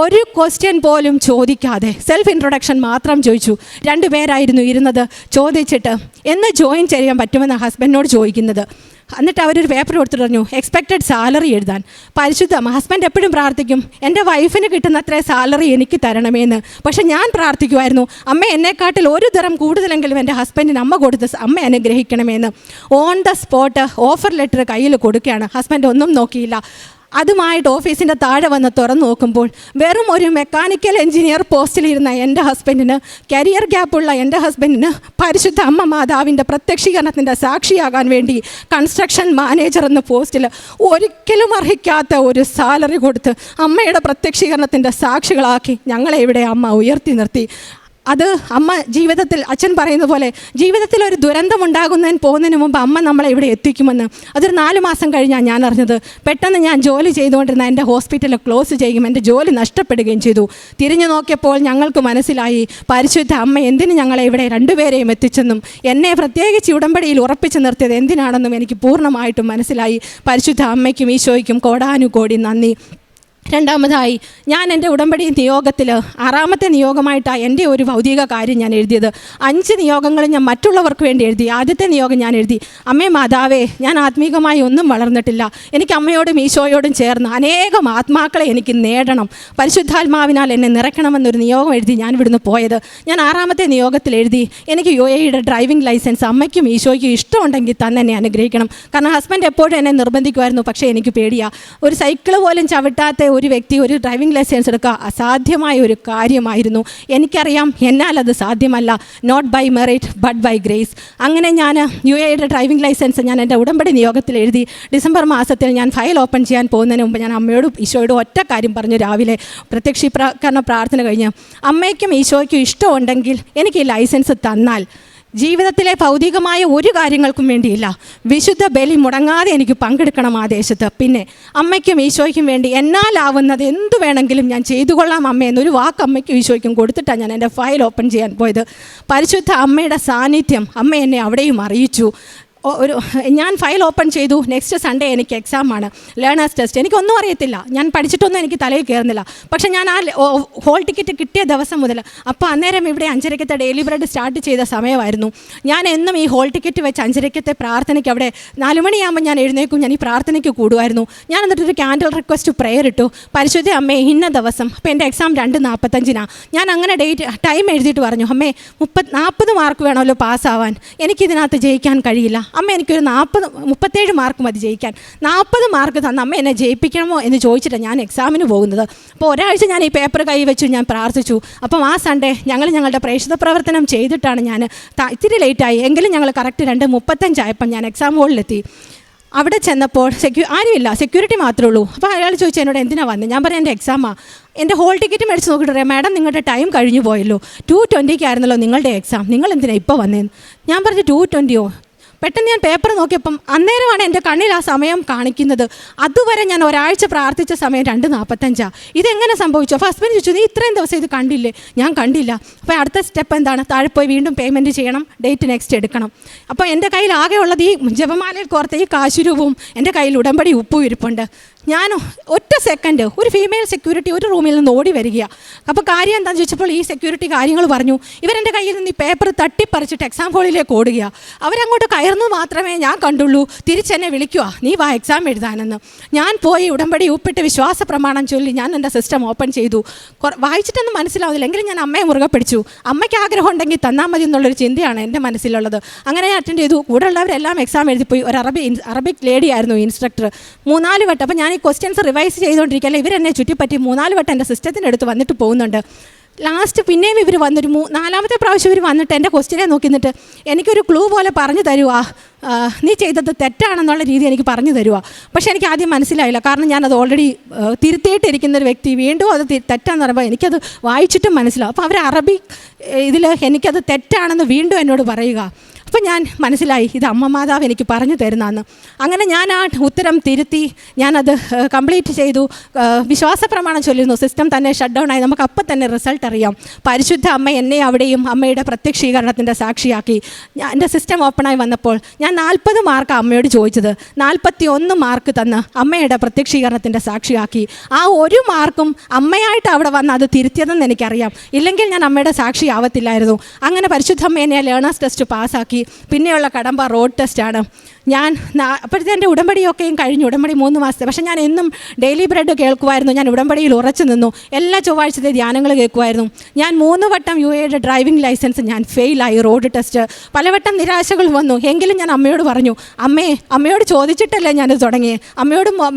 ഒരു ക്വസ്റ്റ്യൻ പോലും ചോദിക്കാതെ സെൽഫ് ഇൻട്രൊഡക്ഷൻ മാത്രം ചോദിച്ചു. 2 പേരായിരുന്നു ഇരുന്നത്. ചോദിച്ചിട്ട് എന്ന് ജോയിൻ ചെയ്യാൻ പറ്റുമെന്ന് ഹസ്ബൻഡിനോട് ചോദിക്കുന്നത്. എന്നിട്ട് അവരൊരു പേപ്പർ കൊടുത്തിട്ട് പറഞ്ഞു, എക്സ്പെക്റ്റഡ് സാലറി എഴുതാൻ. പരിശുദ്ധ ഹസ്ബൻഡ് എപ്പോഴും പ്രാർത്ഥിക്കും, എൻ്റെ വൈഫിന് കിട്ടുന്ന അത്രേ സാലറി എനിക്ക് തരണമേന്ന്. പക്ഷെ ഞാൻ പ്രാർത്ഥിക്കുമായിരുന്നു, അമ്മ എന്നെക്കാട്ടിൽ ഒരു തരം കൂടുതലെങ്കിലും എൻ്റെ ഹസ്ബൻഡിന് അമ്മ കൊടുത്ത് അമ്മ അനുഗ്രഹിക്കണമെന്ന്. On the spot offer letter കയ്യിൽ കൊടുക്കുകയാണ്. ഹസ്ബൻഡ് ഒന്നും നോക്കിയില്ല. അതുമായിട്ട് ഓഫീസിൻ്റെ താഴെ വന്ന് തുറന്നു നോക്കുമ്പോൾ വെറും ഒരു മെക്കാനിക്കൽ എഞ്ചിനീയർ പോസ്റ്റിലിരുന്ന എൻ്റെ ഹസ്ബൻഡിന്, കരിയർ ഗ്യാപ്പുള്ള എൻ്റെ ഹസ്ബൻഡിന് പരിശുദ്ധ അമ്മ മാതാവിൻ്റെ പ്രത്യക്ഷീകരണത്തിൻ്റെ സാക്ഷിയാകാൻ വേണ്ടി കൺസ്ട്രക്ഷൻ മാനേജർ എന്ന പോസ്റ്റിൽ ഒരിക്കലും അർഹിക്കാത്ത ഒരു സാലറി കൊടുത്ത് അമ്മയുടെ പ്രത്യക്ഷീകരണത്തിൻ്റെ സാക്ഷികളാക്കി ഞങ്ങളെ ഇവിടെ അമ്മ ഉയർത്തി നിർത്തി. അത് അമ്മ ജീവിതത്തിൽ, അച്ഛൻ പറയുന്ന പോലെ ജീവിതത്തിൽ ഒരു ദുരന്തം ഉണ്ടാകുന്നതിന് പോകുന്നതിന് മുമ്പ് അമ്മ നമ്മളെ ഇവിടെ എത്തിക്കുമെന്ന്. അതൊരു 4 മാസം കഴിഞ്ഞാണ് ഞാൻ അറിഞ്ഞത്. പെട്ടെന്ന് ഞാൻ ജോലി ചെയ്തുകൊണ്ടിരുന്ന എൻ്റെ ഹോസ്പിറ്റൽ ക്ലോസ് ചെയ്യും, എൻ്റെ ജോലി നഷ്ടപ്പെടുകയും ചെയ്തു. തിരിഞ്ഞു നോക്കിയപ്പോൾ ഞങ്ങൾക്ക് മനസ്സിലായി, പരിശുദ്ധ അമ്മ എന്തിന് ഞങ്ങളെ ഇവിടെ 2 പേരെയും എത്തിച്ചെന്നും എന്നെ പ്രത്യേകിച്ച് ഉടമ്പടിയിൽ ഉറപ്പിച്ചു നിർത്തിയത് എന്തിനാണെന്നും എനിക്ക് പൂർണ്ണമായിട്ടും മനസ്സിലായി. പരിശുദ്ധ അമ്മയ്ക്കും ഈശോയ്ക്കും കോടാനുകോടി നന്ദി. രണ്ടാമതായി ഞാൻ എൻ്റെ ഉടമ്പടി നിയോഗത്തിൽ 6ാമത്തെ നിയോഗമായിട്ടാണ് എൻ്റെ ഒരു ഭൗതിക കാര്യം ഞാൻ എഴുതിയത്. 5 നിയോഗങ്ങൾ ഞാൻ മറ്റുള്ളവർക്ക് വേണ്ടി എഴുതി. ആദ്യത്തെ നിയോഗം ഞാൻ എഴുതി, അമ്മേ മാതാവേ, ഞാൻ ആത്മീകമായി ഒന്നും വളർന്നിട്ടില്ല, എനിക്ക് അമ്മയോടും ഈശോയോടും ചേർന്ന് അനേകം ആത്മാക്കളെ എനിക്ക് നേടണം, പരിശുദ്ധാത്മാവിനാൽ എന്നെ നിറയ്ക്കണമെന്നൊരു നിയോഗം എഴുതി ഞാൻ ഇവിടുന്ന് പോയത്. ഞാൻ 6ാമത്തെ നിയോഗത്തിൽ എഴുതി, എനിക്ക് UAE ഡ്രൈവിംഗ് ലൈസൻസ് അമ്മയ്ക്കും ഈശോയ്ക്കും ഇഷ്ടമുണ്ടെങ്കിൽ തന്നെ എന്നെ അനുഗ്രഹിക്കണം. കാരണം ഹസ്ബൻഡ് എപ്പോഴും എന്നെ നിർബന്ധിക്കുമായിരുന്നു, പക്ഷേ എനിക്ക് പേടിയാണ്. ഒരു സൈക്കിള് പോലും ചവിട്ടാത്ത ഒരു വ്യക്തി ഒരു ഡ്രൈവിംഗ് ലൈസൻസ് എടുക്കുക അസാധ്യമായ ഒരു കാര്യമായിരുന്നു. എനിക്കറിയാം എന്നാൽ അത് സാധ്യമല്ല. Not by merit but by grace. അങ്ങനെ ഞാൻ UAE ഡ്രൈവിംഗ് ലൈസൻസ് ഞാൻ എൻ്റെ ഉടമ്പടി നിയോഗത്തിൽ എഴുതി. ഡിസംബർ മാസത്തിൽ ഞാൻ ഫയൽ ഓപ്പൺ ചെയ്യാൻ പോകുന്നതിന് മുമ്പ് ഞാൻ അമ്മയോടും ഈശോയോടും ഒറ്റ കാര്യം പറഞ്ഞു. രാവിലെ പ്രത്യക്ഷീകരണ പ്രാർത്ഥന കഴിഞ്ഞ്, അമ്മയ്ക്കും ഈശോയ്ക്കും ഇഷ്ടമുണ്ടെങ്കിൽ എനിക്ക് ഈ ലൈസൻസ് തന്നാൽ ജീവിതത്തിലെ ഭൗതികമായ ഒരു കാര്യങ്ങൾക്കും വേണ്ടിയില്ല, വിശുദ്ധ ബലി മുടങ്ങാതെ എനിക്ക് പങ്കെടുക്കണം ആ ദേശത്ത്. പിന്നെ അമ്മയ്ക്കും ഈശോയ്ക്കും വേണ്ടി എന്നാലാവുന്നത് എന്തു വേണമെങ്കിലും ഞാൻ ചെയ്തു കൊള്ളാം അമ്മ എന്നൊരു വാക്ക് അമ്മയ്ക്കും ഈശോയ്ക്കും കൊടുത്തിട്ടാണ് ഞാൻ എൻ്റെ ഫയൽ ഓപ്പൺ ചെയ്യാൻ പോയത്. പരിശുദ്ധ അമ്മയുടെ സാന്നിധ്യം അമ്മ എന്നെ അവിടെയും അറിയിച്ചു. ഞാൻ ഫയൽ ഓപ്പൺ ചെയ്തു. നെക്സ്റ്റ് സൺഡേ എനിക്ക് എക്സാമാണ്, ലേണേഴ്സ് ടെസ്റ്റ്. എനിക്കൊന്നും അറിയത്തില്ല, ഞാൻ പഠിച്ചിട്ടൊന്നും എനിക്ക് തലയിൽ കയറുന്നില്ല. പക്ഷേ ഞാൻ ആ ഹോൾ ടിക്കറ്റ് കിട്ടിയ ദിവസം മുതൽ, അപ്പോൾ അന്നേരം ഇവിടെ 5:30 ഡെയിലി ബ്രെഡ് സ്റ്റാർട്ട് ചെയ്ത സമയമായിരുന്നു. ഞാൻ എന്നും ഈ ഹോൾ ടിക്കറ്റ് വെച്ച് 5:30 പ്രാർത്ഥനയ്ക്ക് അവിടെ 4 മണിയാകുമ്പോൾ ഞാൻ എഴുന്നേക്കും, ഞാൻ ഈ പ്രാർത്ഥനയ്ക്ക് കൂടുമായിരുന്നു. ഞാൻ എന്നിട്ടൊരു ക്യാൻഡിൽ റിക്വസ്റ്റ് പ്രെയർ ഇട്ടു, പരിശുദ്ധ അമ്മേ ഇന്ന ദിവസം, അപ്പോൾ എൻ്റെ എക്സാം 2:45. ഞാൻ അങ്ങനെ ടൈം എഴുതിയിട്ട് പറഞ്ഞു, അമ്മേ 40 മാർക്ക് വേണമല്ലോ പാസ്സാവാൻ, എനിക്കിതിനകത്ത് ജയിക്കാൻ കഴിയില്ല അമ്മ, എനിക്കൊരു 37 മാർക്ക് മതി ജയിക്കാൻ. 40 മാർക്ക് തന്ന അമ്മ എന്നെ ജയിപ്പിക്കണമോ എന്ന് ചോദിച്ചിട്ടാണ് ഞാൻ എക്സാമിന് പോകുന്നത്. അപ്പോൾ ഒരാഴ്ച ഞാൻ ഈ പേപ്പർ കൈ വെച്ചു, ഞാൻ പ്രാർത്ഥിച്ചു. അപ്പം ആ സൺഡേ ഞങ്ങളുടെ പ്രേക്ഷിത പ്രവർത്തനം ചെയ്തിട്ടാണ് ഞാൻ ഇത്തിരി ലേറ്റായി എങ്കിലും ഞങ്ങൾ കറക്റ്റ് 2:35 ആയപ്പം ഞാൻ എക്സാം ഹോളിലെത്തി. അവിടെ ചെന്നപ്പോൾ ആരുമില്ല, സെക്യൂരിറ്റി മാത്രമേ ഉള്ളൂ. അപ്പോൾ അയാൾ ചോദിച്ചു എന്നോട് എന്തിനാണ് വന്നത്. ഞാൻ പറഞ്ഞു എൻ്റെ എക്സാമാണ്. എൻ്റെ ഹോൾ ടിക്കറ്റ് മേടിച്ച് നോക്കിയിട്ട് പറയാം, മാഡം നിങ്ങളുടെ ടൈം കഴിഞ്ഞു പോയല്ലോ, 2:20 നിങ്ങളുടെ എക്സാം, നിങ്ങൾ എന്തിനാണ് ഇപ്പോൾ വന്നതെന്ന്. ഞാൻ പറഞ്ഞു 2:20. പെട്ടെന്ന് ഞാൻ പേപ്പർ നോക്കിയപ്പം അന്നേരമാണ് എൻ്റെ കണ്ണിൽ ആ സമയം കാണിക്കുന്നത്. അതുവരെ ഞാൻ ഒരാഴ്ച പ്രാർത്ഥിച്ച സമയം 2:45. ഇതെങ്ങനെ സംഭവിച്ചു? അപ്പോൾ ഹസ്ബൻഡ് ചോദിച്ചു, നീ ഇത്രയും ദിവസം ഇത് കണ്ടില്ലേ? ഞാൻ കണ്ടില്ല. അപ്പോൾ അടുത്ത സ്റ്റെപ്പ് എന്താണ്? താഴെ പോയി വീണ്ടും പേയ്മെൻറ്റ് ചെയ്യണം, ഡേറ്റ് നെക്സ്റ്റ് എടുക്കണം. അപ്പോൾ എൻ്റെ കയ്യിൽ ആകെ ഉള്ളത് ഈ ജപമാലയിൽ കോർത്ത ഈ കാശുരൂപവും എൻ്റെ കയ്യിൽ ഉടമ്പടി ഉപ്പും ഇരിപ്പുണ്ട്. ഞാൻ ഒറ്റ സെക്കൻഡ് ഒരു ഫീമെയിൽ സെക്യൂരിറ്റി ഒരു റൂമിൽ നിന്ന് ഓടി വരികയാണ്. അപ്പോൾ കാര്യം എന്താണെന്ന് ചോദിച്ചപ്പോൾ ഈ സെക്യൂരിറ്റി കാര്യങ്ങൾ പറഞ്ഞു. ഇവരെൻ്റെ കയ്യിൽ നിന്ന് ഈ പേപ്പർ തട്ടിപ്പറിച്ചിട്ട് എക്സാം ഹോളിലേക്ക് ഓടുകയാണ്. അവരങ്ങോട്ട് കയറുന്നത് മാത്രമേ ഞാൻ കണ്ടുള്ളൂ. തിരിച്ചെന്നെ വിളിക്കുക, നീ വാ എക്സാം എഴുതാനെന്ന്. ഞാൻ പോയി ഉടമ്പടി ഉപ്പിട്ട് വിശ്വാസ പ്രമാണം ചൊല്ലി ഞാൻ എൻ്റെ സിസ്റ്റം ഓപ്പൺ ചെയ്തു. വായിച്ചിട്ടൊന്നും മനസ്സിലാവുന്നില്ല എങ്കിലും ഞാൻ അമ്മയെ മുറുകെ പിടിച്ചു. അമ്മയ്ക്ക് ആഗ്രഹം ഉണ്ടെങ്കിൽ തന്നാൽ മതി എന്നുള്ളൊരു ചിന്തയാണ് എൻ്റെ മനസ്സിലുള്ളത്. അങ്ങനെ ഞാൻ അറ്റൻഡ് ചെയ്തു. കൂടെ ഉള്ളവരെല്ലാം എക്സാം എഴുതിപ്പോയി. ഒരു അറബിക് ലേഡി ആയിരുന്നു ഇൻസ്ട്രക്ടർ. 3-4 വട്ടം. അപ്പോൾ ഞാൻ ഈ ക്വസ്റ്റ്യൻസ് റിവൈസ് ചെയ്തുകൊണ്ടിരിക്കുകയല്ലേ, ഇവരെന്നെ ചുറ്റിപ്പറ്റി 3-4 വട്ടം എൻ്റെ സിസ്റ്റത്തിൻ്റെ അടുത്ത് വന്നിട്ട് പോകുന്നുണ്ട്. ലാസ്റ്റ് പിന്നെയും ഇവർ വന്നൊരു 4-ാമത്തെ പ്രാവശ്യം ഇവർ വന്നിട്ട് എൻ്റെ ക്വസ്റ്റ്യനെ നോക്കിന്നിട്ട് എനിക്കൊരു ക്ലൂ പോലെ പറഞ്ഞു തരുവാ, നീ ചെയ്തത് തെറ്റാണെന്നുള്ള രീതി എനിക്ക് പറഞ്ഞു തരുവാ. പക്ഷേ എനിക്ക് ആദ്യം മനസ്സിലായില്ല, കാരണം ഞാനത് ഓൾറെഡി തിരുത്തിയിട്ടിരിക്കുന്നൊരു വ്യക്തി വീണ്ടും അത് തെറ്റാന്ന് പറയുമ്പോൾ എനിക്കത് വായിച്ചിട്ടും മനസ്സിലാവും. അപ്പോൾ അവർ അറബി ഇതിൽ എനിക്കത് തെറ്റാണെന്ന് വീണ്ടും എന്നോട് പറയുക. അപ്പം ഞാൻ മനസ്സിലായി ഇത് അമ്മ മാതാവ് എനിക്ക് പറഞ്ഞു തരുന്നതെന്ന്. അങ്ങനെ ഞാൻ ആ ഉത്തരം തിരുത്തി ഞാനത് കംപ്ലീറ്റ് ചെയ്തു. വിശ്വാസ പ്രമാണം ചൊല്ലുന്നു. സിസ്റ്റം തന്നെ ഷട്ട് ഡൗൺ ആയി. നമുക്ക് അപ്പം തന്നെ റിസൾട്ട് അറിയാം. പരിശുദ്ധ അമ്മ എന്നെ അവിടെയും അമ്മയുടെ പ്രത്യക്ഷീകരണത്തിൻ്റെ സാക്ഷിയാക്കി. എൻ്റെ സിസ്റ്റം ഓപ്പണായി വന്നപ്പോൾ ഞാൻ 40 മാർക്ക് അമ്മയോട് ചോദിച്ചത്, 41 മാർക്ക് തന്ന് അമ്മയുടെ പ്രത്യക്ഷീകരണത്തിൻ്റെ സാക്ഷിയാക്കി. ആ ഒരു മാർക്കും അമ്മയായിട്ട് അവിടെ വന്ന് അത് തിരുത്തിയതെന്ന് എനിക്കറിയാം. ഇല്ലെങ്കിൽ ഞാൻ അമ്മയുടെ സാക്ഷി ആവത്തില്ലായിരുന്നു. അങ്ങനെ പരിശുദ്ധ അമ്മ എന്നെ ലേണേഴ്സ് ടെസ്റ്റ് പാസ്സാക്കി. പിന്നെയുള്ള കടമ്പ റോഡ് ടെസ്റ്റാണ്. ഞാൻ അപ്പോഴത്തെ എൻ്റെ ഉടമ്പടിയൊക്കെയും കഴിഞ്ഞു. ഉടമ്പടി 3 മാസത്തെ. പക്ഷേ ഞാൻ എന്നും ഡെയിലി ബ്രെഡ് കേൾക്കുമായിരുന്നു. ഞാൻ ഉടമ്പടിയിൽ ഉറച്ചു നിന്നു. എല്ലാ ചൊവ്വാഴ്ചത്തെ ധ്യാനങ്ങൾ കേൾക്കുമായിരുന്നു. ഞാൻ 3 വട്ടം UAE ഡ്രൈവിംഗ് ലൈസൻസ് ഞാൻ ഫെയിലായി. റോഡ് ടെസ്റ്റ് പലവട്ടം നിരാശകൾ വന്നു. എങ്കിലും ഞാൻ അമ്മയോട് പറഞ്ഞു, അമ്മയോട് ചോദിച്ചിട്ടല്ലേ ഞാനിത് തുടങ്ങിയത്,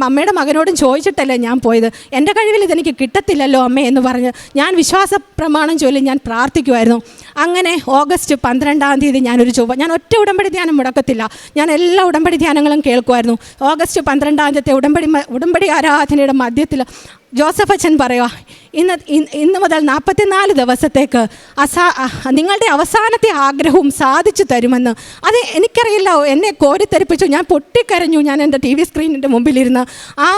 അമ്മയുടെ മകനോടും ചോദിച്ചിട്ടല്ലേ ഞാൻ പോയത്, എൻ്റെ കഴിവിൽ ഇതെനിക്ക് കിട്ടത്തില്ലല്ലോ അമ്മേ എന്ന് പറഞ്ഞ് ഞാൻ വിശ്വാസ പ്രമാണം ചൊല്ലി ഞാൻ പ്രാർത്ഥിക്കുമായിരുന്നു. അങ്ങനെ ഓഗസ്റ്റ് 12-ാം തീയതി ഞാൻ ഒറ്റ ഉടമ്പടി ധ്യാനം മുടക്കത്തില്ല, ഞാൻ എല്ലാ ഉടമ്പടി ധ്യാനങ്ങളും കേൾക്കുമായിരുന്നു. ഓഗസ്റ്റ് 12-ാം തീയതി ഉടമ്പടി ആരാധനയുടെ മധ്യത്തിൽ ജോസഫ് അച്ഛൻ പറയുക, ഇന്ന് മുതൽ 44 ദിവസത്തേക്ക് നിങ്ങളുടെ അവസാനത്തെ ആഗ്രഹവും സാധിച്ചു തരുമെന്ന്. അത് എനിക്കറിയില്ല, എന്നെ കോരിത്തെരിപ്പിച്ചു. ഞാൻ പൊട്ടിക്കരഞ്ഞു. ഞാൻ എൻ്റെ TV സ്ക്രീനിൻ്റെ മുമ്പിലിരുന്ന് ആ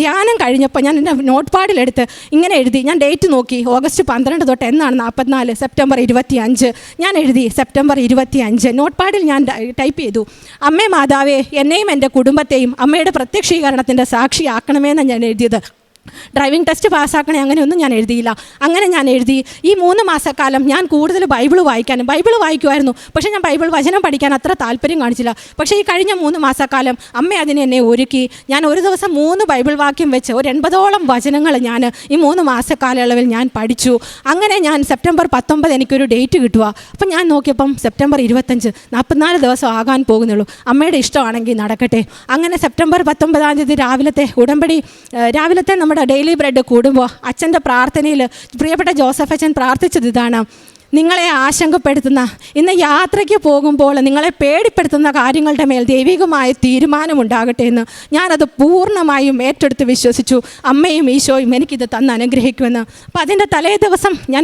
ധ്യാനം കഴിഞ്ഞപ്പോൾ ഞാൻ എൻ്റെ നോട്ട് പാഡിലെടുത്ത് ഇങ്ങനെ എഴുതി. ഞാൻ ഡേറ്റ് നോക്കി, ഓഗസ്റ്റ് 12 തൊട്ട് എന്നാണ് 44, സെപ്റ്റംബർ 25. ഞാൻ എഴുതി സെപ്റ്റംബർ 25. നോട്ട് പാഡിൽ ഞാൻ ടൈപ്പ് ചെയ്തു, അമ്മേ മാതാവേ എന്നെയും എൻ്റെ കുടുംബത്തെയും അമ്മയുടെ പ്രത്യക്ഷീകരണത്തിൻ്റെ സാക്ഷിയാക്കണമെന്ന് ഞാൻ എഴുതിയത്. ഡ്രൈവിംഗ് ടെസ്റ്റ് പാസ്സാക്കണേ അങ്ങനെയൊന്നും ഞാൻ എഴുതിയില്ല. അങ്ങനെ ഞാൻ എഴുതി. ഈ 3 മാസക്കാലം ഞാൻ കൂടുതൽ ബൈബിൾ വായിക്കുമായിരുന്നു. പക്ഷേ ഞാൻ ബൈബിൾ വചനം പഠിക്കാൻ അത്ര താല്പര്യം കാണിച്ചില്ല. പക്ഷേ ഈ കഴിഞ്ഞ 3 മാസക്കാലം അമ്മ അതിന് എന്നെ ഒരുക്കി. ഞാൻ ഒരു ദിവസം 3 ബൈബിൾ വാക്യം വെച്ച് ഒരു 80ഓളം വചനങ്ങൾ ഞാൻ ഈ 3 മാസക്കാലയളവിൽ ഞാൻ പഠിച്ചു. അങ്ങനെ ഞാൻ സെപ്റ്റംബർ 19 എനിക്കൊരു ഡേറ്റ് കിട്ടുക. അപ്പം ഞാൻ നോക്കിയപ്പം സെപ്റ്റംബർ 25, 44 ദിവസം ആകാൻ പോകുന്നുള്ളൂ. അമ്മയുടെ ഇഷ്ടമാണെങ്കിൽ നടക്കട്ടെ. അങ്ങനെ സെപ്റ്റംബർ 19 രാവിലത്തെ നമ്മുടെ ഡെയിലി ബ്രെഡ് കൂടുമ്പോൾ അച്ഛൻ്റെ പ്രാർത്ഥനയിൽ പ്രിയപ്പെട്ട ജോസഫ് അച്ഛൻ പ്രാർത്ഥിച്ചത് ഇതാണ്: നിങ്ങളെ ആശങ്കപ്പെടുത്തുന്ന, ഇന്ന് യാത്രയ്ക്ക് പോകുമ്പോൾ നിങ്ങളെ പേടിപ്പെടുത്തുന്ന കാര്യങ്ങളുടെ മേൽ ദൈവികമായ തീരുമാനമുണ്ടാകട്ടെ എന്ന്. ഞാനത് പൂർണ്ണമായും ഏറ്റെടുത്ത് വിശ്വസിച്ചു. അമ്മയും ഈശോയും എനിക്കിത് തന്ന് അനുഗ്രഹിക്കുമെന്ന്. അപ്പം അതിൻ്റെ തലേ ദിവസം ഞാൻ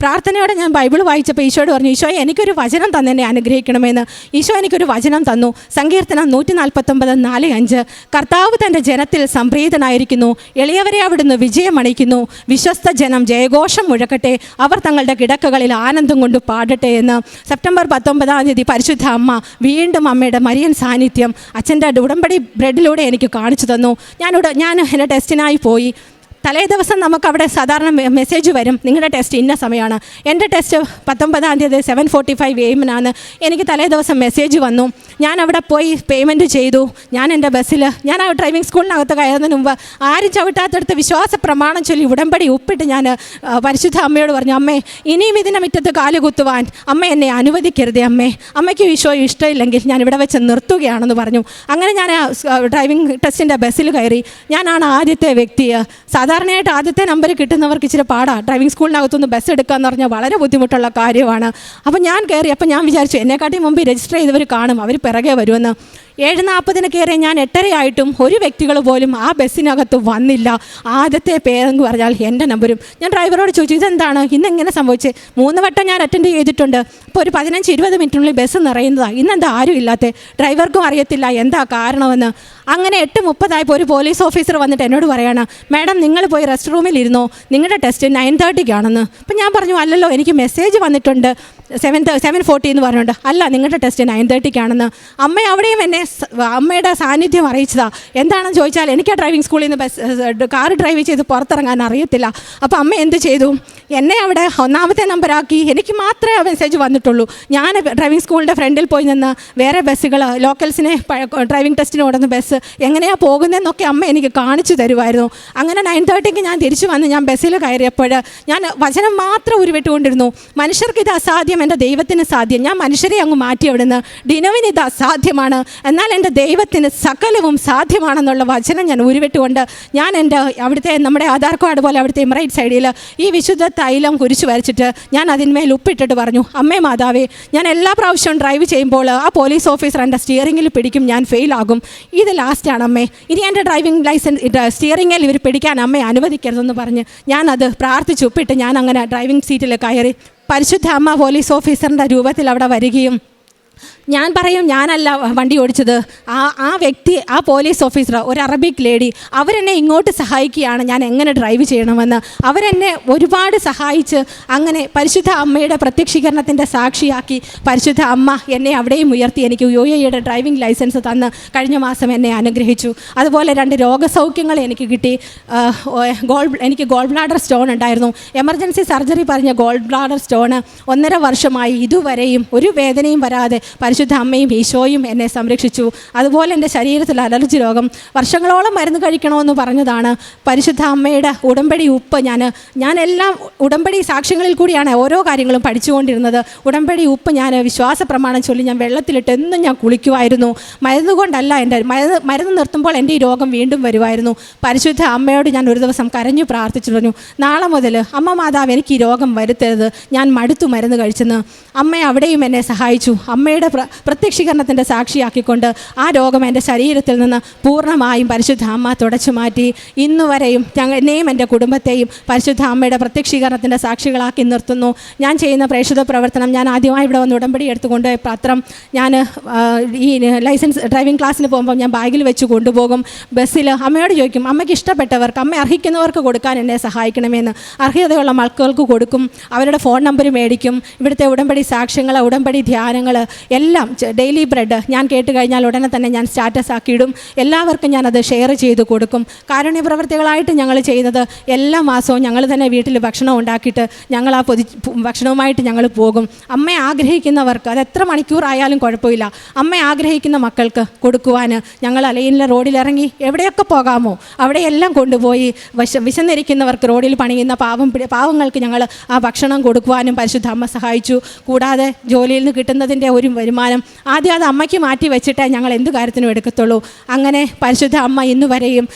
പ്രാർത്ഥനയോടെ ഞാൻ ബൈബിൾ വായിച്ചപ്പോൾ ഈശോയോട് പറഞ്ഞു, ഈശോയെ എനിക്കൊരു വചനം തന്നെ എന്നെ അനുഗ്രഹിക്കണമെന്ന്. ഈശോ എനിക്കൊരു വചനം തന്നു. സങ്കീർത്തനം 149:4-5. കർത്താവ് തൻ്റെ ജനത്തിൽ സംപ്രീതനായിരിക്കുന്നു, എളിയവരെ അവിടുന്ന് വിജയമണിക്കുന്നു. വിശ്വസ്ത ജനം ജയഘോഷം മുഴക്കട്ടെ, അവർ തങ്ങളുടെ കിടക്കകൾ ആനന്ദം കൊണ്ട് പാടട്ടെ എന്ന്. സെപ്റ്റംബർ 19 പരിശുദ്ധ അമ്മ വീണ്ടും അമ്മയുടെ മരിയൻ സാന്നിധ്യം അച്ഛൻ്റെ ഉടമ്പടി ബ്രെഡിലൂടെ എനിക്ക് കാണിച്ചു തന്നു. ഞാൻ എൻ്റെ ടെസ്റ്റിനായി പോയി. തലേ ദിവസം നമുക്കവിടെ സാധാരണ മെസ്സേജ് വരും, നിങ്ങളുടെ ടെസ്റ്റ് ഇന്ന സമയമാണ്. എൻ്റെ ടെസ്റ്റ് 19 7:45 AM എനിക്ക് തലേ ദിവസം മെസ്സേജ് വന്നു. ഞാൻ അവിടെ പോയി പേയ്മെൻറ്റ് ചെയ്തു. ഞാൻ എൻ്റെ ബസ്സിൽ ഞാൻ ആ ഡ്രൈവിംഗ് സ്കൂളിനകത്ത് കയറുന്നതിന് മുമ്പ് ആരും ചവിട്ടാത്തടുത്ത് വിശ്വാസ പ്രമാണം ചൊല്ലി ഉടമ്പടി ഉപ്പിട്ട് ഞാൻ പരിശുദ്ധ അമ്മയോട് പറഞ്ഞു, അമ്മേ ഇനിയും ഇതിൻ്റെ മുറ്റത്ത് കാലുകുത്തുവാൻ അമ്മ എന്നെ അനുവദിക്കരുതേ അമ്മേ. അമ്മയ്ക്ക് ഈശോ ഇഷ്ടമില്ലെങ്കിൽ ഞാൻ ഇവിടെ വെച്ച് നിർത്തുകയാണെന്ന് പറഞ്ഞു. അങ്ങനെ ഞാൻ ഡ്രൈവിംഗ് ടെസ്റ്റിൻ്റെ ബസ്സിൽ കയറി. ഞാനാണ് ആദ്യത്തെ വ്യക്തി. സാധാരണയായിട്ട് ആദ്യത്തെ നമ്പർ കിട്ടുന്നവർക്ക് ഇച്ചിരി പാടാണ്. ഡ്രൈവിംഗ് സ്കൂളിനകത്തുനിന്ന് ബസ് എടുക്കുക എന്ന് പറഞ്ഞാൽ വളരെ ബുദ്ധിമുട്ടുള്ള കാര്യമാണ്. അപ്പം ഞാൻ കയറി. അപ്പം ഞാൻ വിചാരിച്ചു എന്നെക്കാട്ടി മുമ്പ് രജിസ്റ്റർ ചെയ്തവർ കാണും, അവർ പിറകെ വരുമെന്ന്. 7:40 കയറി. ഞാൻ 8:30 ഒരു വ്യക്തികൾ പോലും ആ ബസ്സിനകത്ത് വന്നില്ല. ആദ്യത്തെ പേരെന്ന് പറഞ്ഞാൽ എൻ്റെ നമ്പരും. ഞാൻ ഡ്രൈവറോട് ചോദിച്ചു, ഇതെന്താണ് ഇന്നെങ്ങനെ സംഭവിച്ചത്? 3 വട്ടം ഞാൻ അറ്റൻഡ് ചെയ്തിട്ടുണ്ട്. ഇപ്പോൾ ഒരു 15-20 മിനിറ്റിനുള്ളിൽ ബസ് നിറയുന്നതാണ്. ഇന്നെന്താ ആരും ഇല്ലാത്ത? ഡ്രൈവർക്കും അറിയത്തില്ല എന്താ കാരണമെന്ന്. അങ്ങനെ 8:30 ഒരു പോലീസ് ഓഫീസർ വന്നിട്ട് എന്നോട് പറയാണ്, മാഡം നിങ്ങൾ പോയി റെസ്റ്റ് റൂമിൽ ഇരുന്നോ, നിങ്ങളുടെ ടെസ്റ്റ് 9:30 അപ്പം ഞാൻ പറഞ്ഞു, അല്ലല്ലോ എനിക്ക് മെസ്സേജ് വന്നിട്ടുണ്ട് 7:40 എന്ന് പറഞ്ഞുകൊണ്ട്. അല്ല, നിങ്ങളുടെ ടെസ്റ്റ് 9:30 അമ്മ അവിടെയും എന്നെ അമ്മയുടെ സാന്നിധ്യം അറിയിച്ചതാ. എന്താണെന്ന് ചോദിച്ചാൽ എനിക്ക് ഡ്രൈവിംഗ് സ്കൂളിൽ നിന്ന് കാർ ഡ്രൈവ് ചെയ്ത് പുറത്തിറങ്ങാൻ അറിയത്തില്ല. അപ്പോൾ അമ്മ എന്ത് ചെയ്തു, എന്നെ അവിടെ 1ാമത്തെ നമ്പറാക്കി. എനിക്ക് മാത്രമേ ആ മെസ്സേജ് വന്നിട്ടുള്ളൂ. ഞാൻ ഡ്രൈവിംഗ് സ്കൂളിൻ്റെ ഫ്രണ്ടിൽ പോയി നിന്ന് വേറെ ബസ്സുകൾ ലോക്കൽസിനെ ഡ്രൈവിംഗ് ടെസ്റ്റിന് ഓടുന്ന ബസ് എങ്ങനെയാണ് പോകുന്നതെന്നൊക്കെ അമ്മ എനിക്ക് കാണിച്ചു തരുമായിരുന്നു. അങ്ങനെ 9:30 ഞാൻ തിരിച്ചു വന്ന് ഞാൻ ബസ്സിൽ കയറിയപ്പോൾ ഞാൻ വചനം മാത്രം ഉരുവിട്ടുകൊണ്ടിരുന്നു. മനുഷ്യർക്ക് ഇത് അസാധ്യം, എൻ്റെ ദൈവത്തിന് സാധ്യം. ഞാൻ മനുഷ്യരെ അങ്ങ് മാറ്റി അവിടുന്ന്. ഡിനോവിന് ഇത് അസാധ്യമാണ്, എന്നാൽ എൻ്റെ ദൈവത്തിന് സകലവും സാധ്യമാണെന്നുള്ള വചനം ഞാൻ ഉരുവിട്ടുകൊണ്ട് ഞാൻ എൻ്റെ അവിടുത്തെ നമ്മുടെ ആധാർ കാർഡ് പോലെ അവിടുത്തെ റൈറ്റ് സൈഡിൽ ഈ വിശുദ്ധ തൈലം കുരിശ് വരച്ചിട്ട് ഞാൻ അതിന്മേൽ ഉപ്പിട്ടിട്ട് പറഞ്ഞു, അമ്മേ മാതാവേ, ഞാൻ എല്ലാ പ്രാവശ്യവും ഡ്രൈവ് ചെയ്യുമ്പോൾ ആ പോലീസ് ഓഫീസർ എൻ്റെ സ്റ്റിയറിങ്ങിൽ പിടിക്കും, ഞാൻ ഫെയിലാകും. ഇത് ലാസ്റ്റാണ് അമ്മേ. ഇനി എൻ്റെ ഡ്രൈവിംഗ് ലൈസൻസ് സ്റ്റിയറിങ്ങിൽ ഇവർ പിടിക്കാൻ അമ്മയെ അനുവദിക്കരുതെന്ന് പറഞ്ഞ് ഞാനത് പ്രാർത്ഥിച്ച് ഉപ്പിട്ട് ഞാൻ അങ്ങനെ ഡ്രൈവിംഗ് സീറ്റിൽ കയറി. പരിശുദ്ധ അമ്മ പോലീസ് ഓഫീസറിൻ്റെ രൂപത്തിൽ അവിടെ വരികയും ഞാൻ പറയും, ഞാനല്ല വണ്ടി ഓടിച്ചത്, ആ വ്യക്തി, ആ പോലീസ് ഓഫീസർ, ഒരു അറബിക് ലേഡി, അവരെന്നെ ഇങ്ങോട്ട് സഹായിക്കുകയാണ് ഞാൻ എങ്ങനെ ഡ്രൈവ് ചെയ്യണമെന്ന്. അവരെന്നെ ഒരുപാട് സഹായിച്ച് അങ്ങനെ പരിശുദ്ധ അമ്മയുടെ പ്രത്യക്ഷീകരണത്തിൻ്റെ സാക്ഷിയാക്കി പരിശുദ്ധ അമ്മ എന്നെ അവിടെയും ഉയർത്തി എനിക്ക് UAE ഡ്രൈവിംഗ് ലൈസൻസ് തന്ന് കഴിഞ്ഞ മാസം എന്നെ അനുഗ്രഹിച്ചു. അതുപോലെ 2 രോഗസൗഖ്യങ്ങൾ എനിക്ക് കിട്ടി. എനിക്ക് ഗോൾ ബ്ലാഡർ സ്റ്റോൺ ഉണ്ടായിരുന്നു. എമർജൻസി സർജറി പറഞ്ഞ ഗോൾ ബ്ലാഡർ സ്റ്റോണ് 1.5 വർഷമായി ഇതുവരെയും ഒരു വേദനയും വരാതെ പരിശുദ്ധ അമ്മയും ഈശോയും എന്നെ സംരക്ഷിച്ചു. അതുപോലെ എൻ്റെ ശരീരത്തിൽ അലർജി രോഗം വർഷങ്ങളോളം മരുന്ന് കഴിക്കണമെന്ന് പറഞ്ഞതാണ്. പരിശുദ്ധ അമ്മയുടെ ഉടമ്പടി ഉപ്പ് ഞാൻ എല്ലാം ഉടമ്പടി സാക്ഷ്യങ്ങളിൽ കൂടിയാണ് ഓരോ കാര്യങ്ങളും പഠിച്ചുകൊണ്ടിരുന്നത്. ഉടമ്പടി ഉപ്പ് ഞാൻ വിശ്വാസ പ്രമാണം ചൊല്ലി ഞാൻ വെള്ളത്തിലിട്ട് എന്നും ഞാൻ കുളിക്കുമായിരുന്നു. മരുന്ന് കൊണ്ടല്ല, എൻ്റെ മരുന്ന് നിർത്തുമ്പോൾ എൻ്റെ ഈ രോഗം വീണ്ടും വരുമായിരുന്നു. പരിശുദ്ധ അമ്മയോട് ഞാൻ ഒരു ദിവസം കരഞ്ഞു പ്രാർത്ഥിച്ചു പറഞ്ഞു, നാളെ മുതൽ അമ്മ മാതാവ് എനിക്ക് ഈ രോഗം വരുത്തരുത്, ഞാൻ മടുത്തു മരുന്ന് കഴിച്ചെന്ന്. അമ്മ അവിടെയും എന്നെ സഹായിച്ചു. അമ്മയുടെ പ്രത്യക്ഷീകരണത്തിൻ്റെ സാക്ഷിയാക്കിക്കൊണ്ട് ആ രോഗം എൻ്റെ ശരീരത്തിൽ നിന്ന് പൂർണ്ണമായും പരിശുദ്ധ അമ്മ തുടച്ചു മാറ്റി. ഇന്നുവരെയും എന്നെയും എൻ്റെ കുടുംബത്തെയും പരിശുദ്ധ അമ്മയുടെ പ്രത്യക്ഷീകരണത്തിൻ്റെ സാക്ഷികളാക്കി നിർത്തുന്നു. ഞാൻ ചെയ്യുന്ന പ്രേക്ഷിത പ്രവർത്തനം, ഞാൻ ആദ്യമായി ഇവിടെ വന്ന് ഉടമ്പടി എടുത്തുകൊണ്ടുപോയ പത്രം ഞാൻ ഈ ലൈസൻസ് ഡ്രൈവിംഗ് ക്ലാസ്സിന് പോകുമ്പോൾ ഞാൻ ബാഗിൽ വെച്ച് കൊണ്ടുപോകും. ബസ്സിൽ അമ്മയോട് ചോദിക്കും, അമ്മയ്ക്ക് ഇഷ്ടപ്പെട്ടവർക്ക്, അമ്മ അർഹിക്കുന്നവർക്ക് കൊടുക്കാൻ എന്നെ സഹായിക്കണമെന്ന്. അർഹതയുള്ള മക്കൾക്ക് കൊടുക്കും. അവരുടെ ഫോൺ നമ്പർ മേടിക്കും. ഇവിടുത്തെ ഉടമ്പടി സാക്ഷ്യങ്ങൾ, ഉടമ്പടി ധ്യാനങ്ങൾ എല്ലാം എല്ലാം ഡെയിലി ബ്രെഡ് ഞാൻ കേട്ട് കഴിഞ്ഞാൽ ഉടനെ തന്നെ ഞാൻ സ്റ്റാറ്റസ് ആക്കിയിടും. എല്ലാവർക്കും ഞാനത് ഷെയർ ചെയ്ത് കൊടുക്കും. കാരുണ്യ പ്രവർത്തികളായിട്ട് ഞങ്ങൾ ചെയ്യുന്നത് എല്ലാ മാസവും ഞങ്ങൾ തന്നെ വീട്ടിൽ ഭക്ഷണം ഉണ്ടാക്കിയിട്ട് ഞങ്ങൾ ആ ഭക്ഷണവുമായിട്ട് ഞങ്ങൾ പോകും. അമ്മ ആഗ്രഹിക്കുന്നവർക്ക് അത് എത്ര മണിക്കൂറായാലും കുഴപ്പമില്ല, അമ്മ ആഗ്രഹിക്കുന്ന മക്കൾക്ക് കൊടുക്കുവാൻ ഞങ്ങൾ അലയിലെ റോഡിലിറങ്ങി എവിടെയൊക്കെ പോകാമോ അവിടെയെല്ലാം കൊണ്ടുപോയി വിശന്നിരിക്കുന്നവർക്ക് റോഡിൽ പണിയുന്ന പാവങ്ങൾക്ക് ഞങ്ങൾ ആ ഭക്ഷണം കൊടുക്കുവാനും പരിശുദ്ധ അമ്മ സഹായിച്ചു. കൂടാതെ ജോലിയിൽ നിന്ന് കിട്ടുന്നതിൻ്റെ ഒരു വരുമാനം ആദ്യം അത് അമ്മയ്ക്ക് മാറ്റി വെച്ചിട്ടേ ഞങ്ങൾ എന്ത് കാര്യത്തിനും എടുക്കത്തുള്ളൂ. അങ്ങനെ പരിശുദ്ധ അമ്മ ഇന്നു വരെയും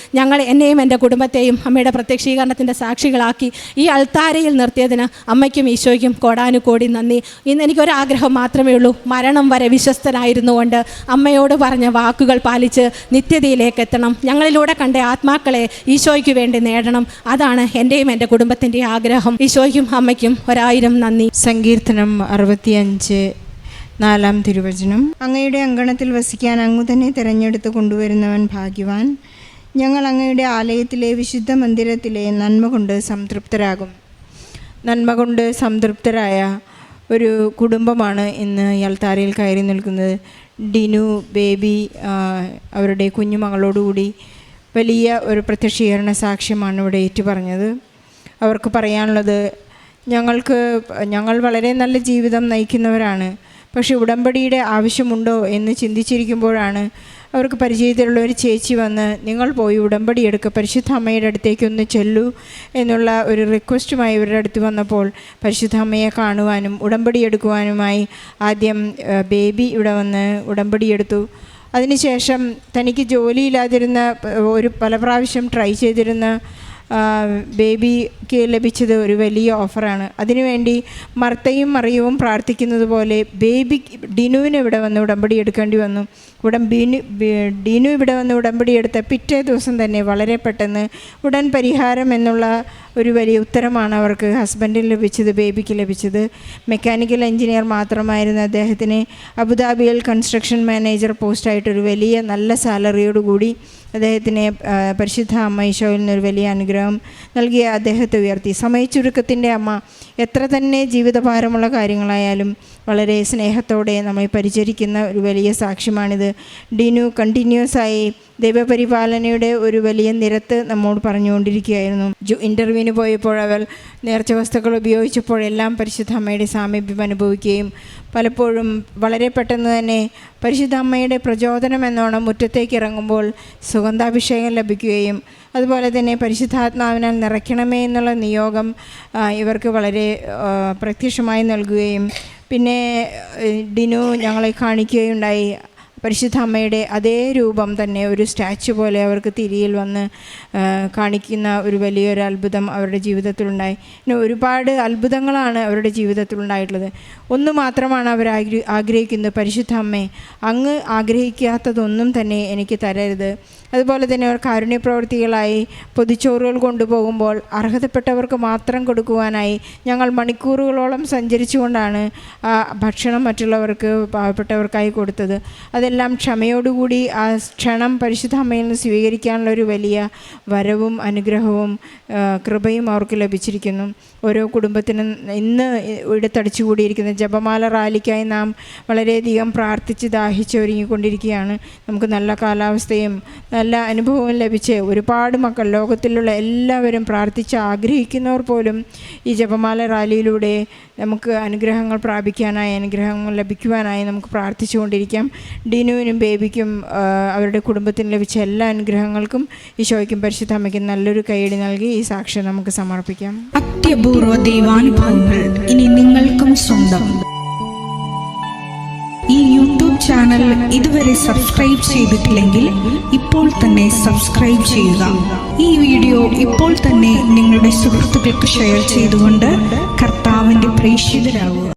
എന്നെയും എൻ്റെ കുടുംബത്തെയും അമ്മയുടെ പ്രത്യക്ഷീകരണത്തിൻ്റെ സാക്ഷികളാക്കി ഈ അൾത്താരയിൽ നിർത്തിയതിന് അമ്മയ്ക്കും ഈശോയ്ക്കും കോടാനുകോടി നന്ദി. ഇന്ന് എനിക്കൊരാഗ്രഹം മാത്രമേ ഉള്ളൂ, മരണം വരെ വിശ്വസ്തനായിരുന്നുകൊണ്ട് അമ്മയോട് പറഞ്ഞ വാക്കുകൾ പാലിച്ച് നിത്യതയിലേക്ക് എത്തണം. ഞങ്ങളിലൂടെ കണ്ട ആത്മാക്കളെ ഈശോയ്ക്ക് വേണ്ടി നേടണം. അതാണ് എൻ്റെയും എൻ്റെ കുടുംബത്തിൻ്റെയും ആഗ്രഹം. ഈശോയ്ക്കും അമ്മയ്ക്കും 1000 നന്ദി. സങ്കീർത്തനം 65 4 തിരുവചനം. അങ്ങയുടെ അങ്കണത്തിൽ വസിക്കാൻ അങ്ങ് തന്നെ തിരഞ്ഞെടുത്ത് കൊണ്ടുവരുന്നവൻ ഭാഗ്യവാൻ. ഞങ്ങൾ അങ്ങയുടെ ആലയത്തിലെ വിശുദ്ധ മന്ദിരത്തിലെ നന്മ കൊണ്ട് സംതൃപ്തരാകും. നന്മ കൊണ്ട് സംതൃപ്തരായ ഒരു കുടുംബമാണ് ഇന്ന് അൾത്താരയിൽ കയറി നിൽക്കുന്നത്. ഡിനു ബേബി അവരുടെ കുഞ്ഞുമകളോടുകൂടി വലിയ ഒരു പ്രത്യക്ഷീകരണ സാക്ഷ്യമാണ് ഇവിടെ ഏറ്റുപറഞ്ഞത്. അവർക്ക് പറയാനുള്ളത്, ഞങ്ങൾ വളരെ നല്ല ജീവിതം നയിക്കുന്നവരാണ്, പക്ഷേ ഉടമ്പടിയുടെ ആവശ്യമുണ്ടോ എന്ന് ചിന്തിച്ചിരിക്കുമ്പോഴാണ് അവർക്ക് പരിചയത്തിലുള്ള ഒരു ചേച്ചി വന്ന്, നിങ്ങൾ പോയി ഉടമ്പടി എടുക്കുക, പരിശുദ്ധ അമ്മയുടെ അടുത്തേക്കൊന്ന് ചെല്ലൂ എന്നുള്ള ഒരു റിക്വസ്റ്റുമായി ഇവരുടെ അടുത്ത് വന്നപ്പോൾ പരിശുദ്ധ അമ്മയെ കാണുവാനും ഉടമ്പടി എടുക്കുവാനുമായി ആദ്യം ബേബി ഇവിടെ വന്ന് ഉടമ്പടി എടുത്തു. അതിനുശേഷം തനിക്ക് ജോലിയില്ലാതിരുന്ന പല പ്രാവശ്യം ട്രൈ ചെയ്തിരുന്ന ബേബിക്ക് ലഭിച്ചത് ഒരു വലിയ ഓഫറാണ്. അതിനുവേണ്ടി മർത്തയും മറിയവും പ്രാർത്ഥിക്കുന്നത് പോലെ ഡിനുവിന് ഇവിടെ വന്ന് ഉടമ്പടി എടുക്കേണ്ടി വന്നു. ഡിനു ഇവിടെ വന്ന് ഉടമ്പടി എടുത്ത പിറ്റേ ദിവസം തന്നെ വളരെ പെട്ടെന്ന് ഉടൻ പരിഹാരം എന്നുള്ള ഒരു വലിയ ഉത്തരമാണ് അവർക്ക് ഹസ്ബൻഡിന് ലഭിച്ചത്, ബേബിക്ക് ലഭിച്ചത്. മെക്കാനിക്കൽ എഞ്ചിനീയർ മാത്രമായിരുന്ന അദ്ദേഹത്തിന് അബുദാബിയിൽ കൺസ്ട്രക്ഷൻ മാനേജർ പോസ്റ്റായിട്ടൊരു വലിയ നല്ല സാലറിയോടുകൂടി അദ്ദേഹത്തിന് പരിശുദ്ധ അമ്മ ഈശോയിൽ നിന്നൊരു വലിയ അനുഗ്രഹം നൽകിയ അദ്ദേഹത്തെ ഉയർത്തി. സമയച്ചുരുക്കത്തിൻ്റെ അമ്മ എത്ര തന്നെ ജീവിതഭാരമുള്ള കാര്യങ്ങളായാലും വളരെ സ്നേഹത്തോടെ നമ്മെ പരിചരിക്കുന്ന ഒരു വലിയ സാക്ഷ്യമാണിത്. ഡിനു കണ്ടിന്യൂസായി ദൈവപരിപാലനയുടെ ഒരു വലിയ നിരത്ത് നമ്മോട് പറഞ്ഞുകൊണ്ടിരിക്കുകയായിരുന്നു. ഇൻ്റർവ്യൂവിന് പോയപ്പോൾ അവൾ നേർച്ച വസ്തുക്കൾ ഉപയോഗിച്ചപ്പോഴെല്ലാം പരിശുദ്ധ അമ്മയുടെ സാമീപ്യം അനുഭവിക്കുകയും പലപ്പോഴും വളരെ പെട്ടെന്ന് തന്നെ പരിശുദ്ധ അമ്മയുടെ പ്രചോദനം എന്നോണം മുറ്റത്തേക്ക് ഇറങ്ങുമ്പോൾ സുഗന്ധാഭിഷേകം ലഭിക്കുകയും അതുപോലെ തന്നെ പരിശുദ്ധാത്മാവിനാൽ നിറയ്ക്കണമേ എന്നുള്ള നിയോഗം ഇവർക്ക് വളരെ പ്രത്യക്ഷമായി നൽകുകയും പിന്നെ ഡിനു ഞങ്ങളെ കാണിക്കുകയുണ്ടായി. പരിശുദ്ധ അമ്മയുടെ അതേ രൂപം തന്നെ ഒരു സ്റ്റാച്ചു പോലെ അവർക്ക് തിരിയിൽ വന്ന് കാണിക്കുന്ന ഒരു വലിയൊരു അത്ഭുതം അവരുടെ ജീവിതത്തിലുണ്ടായി. പിന്നെ ഒരുപാട് അത്ഭുതങ്ങളാണ് അവരുടെ ജീവിതത്തിലുണ്ടായിട്ടുള്ളത്. ഒന്ന് മാത്രമാണ് അവർ ആഗ്രഹിക്കുന്നത്, പരിശുദ്ധ അമ്മേ, അങ്ങ് ആഗ്രഹിക്കാത്തതൊന്നും തന്നെ എനിക്ക് തരരുത്. അതുപോലെ തന്നെ അവർ കാരുണ്യ പ്രവൃത്തികളായി പൊതിച്ചോറുകൾ കൊണ്ടുപോകുമ്പോൾ അർഹതപ്പെട്ടവർക്ക് മാത്രം കൊടുക്കുവാനായി ഞങ്ങൾ മണിക്കൂറുകളോളം സഞ്ചരിച്ചുകൊണ്ടാണ് ആ ഭക്ഷണം മറ്റുള്ളവർക്ക് പാവപ്പെട്ടവർക്കായി കൊടുത്തത്. അതെല്ലാം ക്ഷമയോടുകൂടി ആ ക്ഷണം പരിശുദ്ധ അമ്മയിൽ നിന്ന് സ്വീകരിക്കാനുള്ള ഒരു വലിയ വരവും അനുഗ്രഹവും കൃപയും അവർക്ക് ലഭിച്ചിരിക്കുന്നു. ഓരോ കുടുംബത്തിനും ഇന്ന് ഇടത്തടിച്ചു കൂടിയിരിക്കുന്ന ജപമാല റാലിക്കായി നാം വളരെയധികം പ്രാർത്ഥിച്ച് ദാഹിച്ചൊരുങ്ങിക്കൊണ്ടിരിക്കുകയാണ്. നമുക്ക് നല്ല കാലാവസ്ഥയും നല്ല അനുഭവവും ലഭിച്ച് ഒരുപാട് മക്കൾ, ലോകത്തിലുള്ള എല്ലാവരും പ്രാർത്ഥിച്ച് ആഗ്രഹിക്കുന്നവർ പോലും ഈ ജപമാല റാലിയിലൂടെ നമുക്ക് അനുഗ്രഹങ്ങൾ പ്രാപിക്കാനായി, അനുഗ്രഹങ്ങൾ ലഭിക്കുവാനായി നമുക്ക് പ്രാർത്ഥിച്ചുകൊണ്ടിരിക്കാം. ഡിനുവിനും ബേബിക്കും അവരുടെ കുടുംബത്തിന് ലഭിച്ച എല്ലാ അനുഗ്രഹങ്ങൾക്കും ഈശോയ്ക്കും പരിശുദ്ധ അമ്മയ്ക്കും നല്ലൊരു കൈയടി നൽകി ഈ സാക്ഷ്യം നമുക്ക് സമർപ്പിക്കാം. അത്യപൂർവ ദൈവാനുഭവങ്ങൾ ഇനി നിങ്ങൾക്കും സ്വന്തം. ഈ യൂട്യൂബ് ചാനൽ ഇതുവരെ സബ്സ്ക്രൈബ് ചെയ്തിട്ടില്ലെങ്കിൽ ഇപ്പോൾ തന്നെ സബ്സ്ക്രൈബ് ചെയ്യുക. ഈ വീഡിയോ ഇപ്പോൾ തന്നെ നിങ്ങളുടെ സുഹൃത്തുക്കൾക്ക് ഷെയർ ചെയ്തുകൊണ്ട് കർത്താവിൻ്റെ പ്രേക്ഷിതരാകുക.